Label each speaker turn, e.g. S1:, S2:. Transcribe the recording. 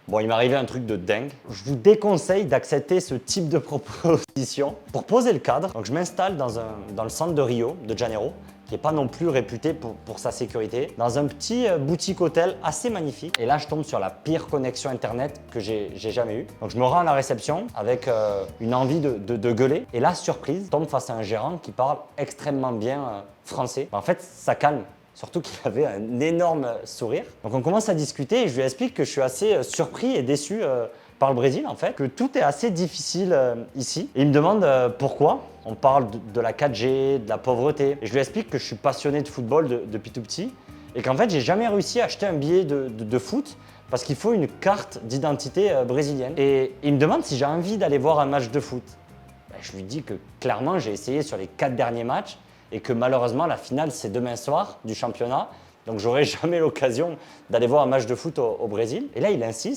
S1: Bon, il m'est arrivé un truc de dingue. Je vous déconseille d'accepter ce type de proposition. Pour poser le cadre, donc je m'installe dans le centre de Rio, de Janeiro, qui n'est pas non plus réputé pour sa sécurité, dans un petit boutique hôtel assez magnifique. Et là, je tombe sur la pire connexion internet que j'ai jamais eue. Donc je me rends à la réception avec une envie de gueuler. Et là, surprise, je tombe face à un gérant qui parle extrêmement bien français. En fait, ça calme. Surtout qu'il avait un énorme sourire. Donc on commence à discuter et je lui explique que je suis assez surpris et déçu par le Brésil en fait, que tout est assez difficile ici. Et il me demande pourquoi. On parle de la 4G, de la pauvreté. Et je lui explique que je suis passionné de football depuis tout petit et qu'en fait j'ai jamais réussi à acheter un billet de foot parce qu'il faut une carte d'identité brésilienne. Et il me demande si j'ai envie d'aller voir un match de foot. Ben, je lui dis que clairement j'ai essayé sur les 4 derniers matchs et que malheureusement la finale c'est demain soir du championnat, donc j'aurai jamais l'occasion d'aller voir un match de foot au Brésil. Et là il insiste